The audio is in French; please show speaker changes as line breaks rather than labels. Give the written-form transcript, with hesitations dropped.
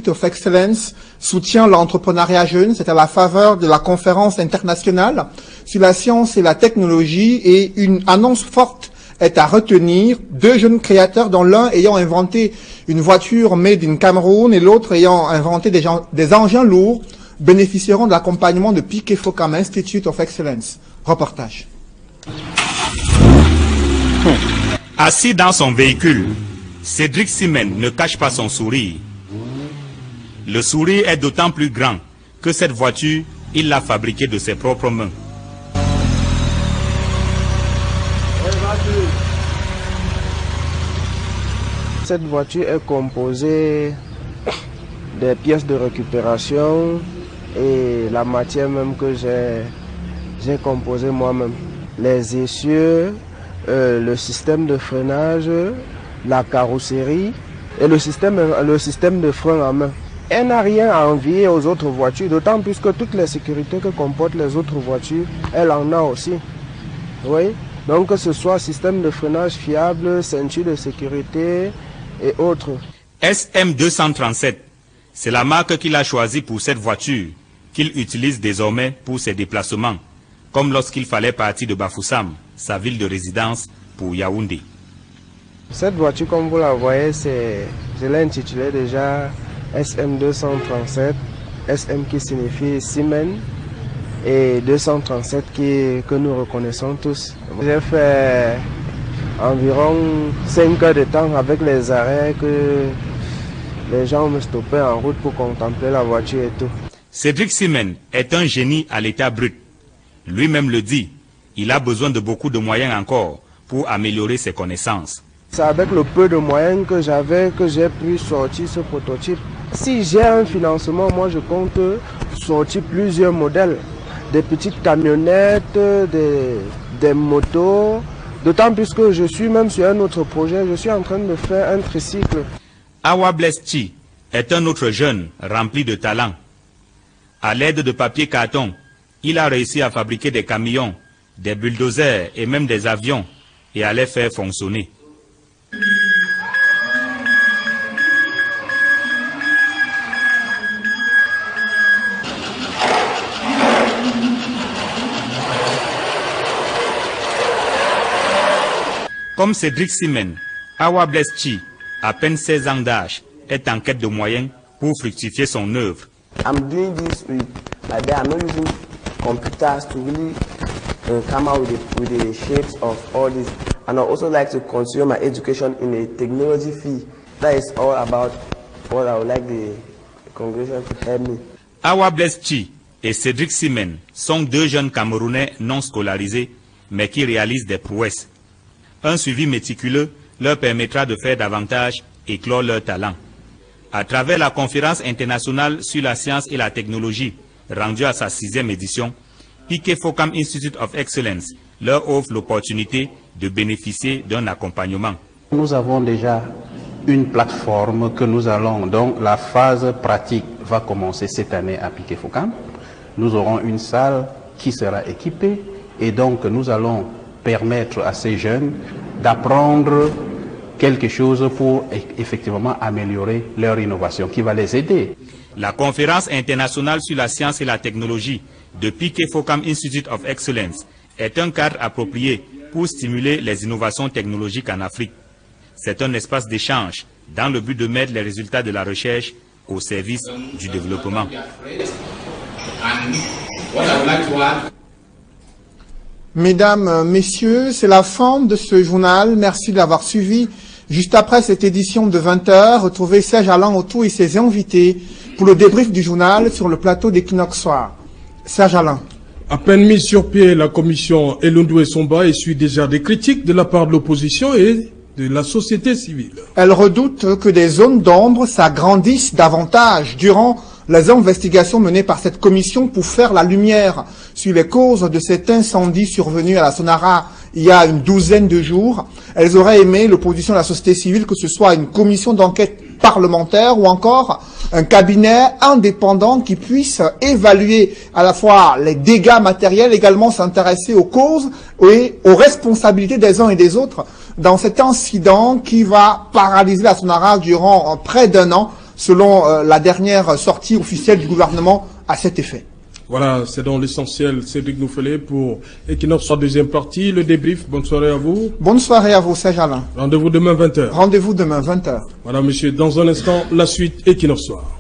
of Excellence soutient l'entrepreneuriat jeune. C'est à la faveur de la conférence internationale sur la science et la technologie, et une annonce forte est à retenir. 2 jeunes créateurs, dont l'un ayant inventé une voiture made in Cameroun et l'autre ayant inventé des engins lourds, bénéficieront de l'accompagnement de Piquet Focam Institute of Excellence. Reportage.
Assis dans son véhicule, Cédric Simen ne cache pas son sourire. Le sourire est d'autant plus grand que cette voiture, il l'a fabriquée de ses propres mains.
Cette voiture est composée des pièces de récupération et la matière même que j'ai composée moi-même. Les essieux, le système de freinage, la carrosserie et le système de frein à main. Elle n'a rien à envier aux autres voitures, d'autant plus que toutes les sécurités que comportent les autres voitures, elle en a aussi. Oui. Donc que ce soit système de freinage fiable, ceinture de sécurité et autres.
SM237, c'est la marque qu'il a choisie pour cette voiture, qu'il utilise désormais pour ses déplacements, comme lorsqu'il fallait partir de Bafoussam, sa ville de résidence, pour Yaoundé.
Cette voiture, comme vous la voyez, je l'ai intitulée déjà SM237, SM qui signifie Siemens, et 237 que nous reconnaissons tous. J'ai fait environ 5 heures de temps avec les arrêts que les gens me stoppaient en route pour contempler la voiture et tout.
Cédric Simen est un génie à l'état brut. Lui-même le dit, il a besoin de beaucoup de moyens encore pour améliorer ses connaissances.
C'est avec le peu de moyens que j'avais que j'ai pu sortir ce prototype. Si j'ai un financement, moi je compte sortir plusieurs modèles. Des petites camionnettes, des motos. D'autant plus que je suis même sur un autre projet, je suis en train de faire un tricycle.
Awa Blesti est un autre jeune rempli de talent. À l'aide de papier carton, il a réussi à fabriquer des camions, des bulldozers et même des avions, et à les faire fonctionner. Comme Cédric Simen, Awa Blesti, à peine 16 ans d'âge, est en quête de moyens pour fructifier son œuvre.
I'm doing this with my bed. I'm not using computers to really come out with the shapes of all this. And I also like to continue my education in a technology field. That is all about what I would like the congregation to help me.
Awa Blesti et Cédric Simen sont 2 jeunes Camerounais non scolarisés, mais qui réalisent des prouesses. Un suivi méticuleux leur permettra de faire davantage éclore leur talent. À travers la conférence internationale sur la science et la technologie, rendue à sa 6e édition, Piquet Focam Institute of Excellence leur offre l'opportunité de bénéficier d'un accompagnement.
Nous avons déjà une plateforme que nous allons, dont la phase pratique va commencer cette année à Piquet Focam. Nous aurons une salle qui sera équipée et donc nous allons permettre à ces jeunes d'apprendre quelque chose pour effectivement améliorer leur innovation qui va les aider.
La conférence internationale sur la science et la technologie de Piquet Focam Institute of Excellence est un cadre approprié pour stimuler les innovations technologiques en Afrique. C'est un espace d'échange dans le but de mettre les résultats de la recherche au service du développement.
Mesdames, Messieurs, c'est la fin de ce journal. Merci de l'avoir suivi. Juste après cette édition de 20h, retrouvez Serge Alain Autou et ses invités pour le débrief du journal sur le plateau d'Equinox Soir. Serge Alain.
À peine mise sur pied, la commission Elundou et Somba essuie déjà des critiques de la part de l'opposition et de la société civile.
Elle redoute que des zones d'ombre s'agrandissent davantage durant les investigations menées par cette commission pour faire la lumière sur les causes de cet incendie survenu à la Sonara il y a une douzaine de jours. Elles auraient aimé, l'opposition de la société civile, que ce soit une commission d'enquête parlementaire ou encore un cabinet indépendant qui puisse évaluer à la fois les dégâts matériels, également s'intéresser aux causes et aux responsabilités des uns et des autres dans cet incident qui va paralyser la Sonara durant près d'1 an. selon la dernière sortie officielle du gouvernement à cet effet.
Voilà, c'est dans l'essentiel, Cédric Noufelé pour Equinox, deuxième partie, le débrief. Bonne soirée à vous.
Bonne soirée à vous, Serge Alain.
Rendez-vous demain 20h.
Rendez-vous demain 20h.
Voilà, monsieur, dans un instant, la suite Equinox Soir.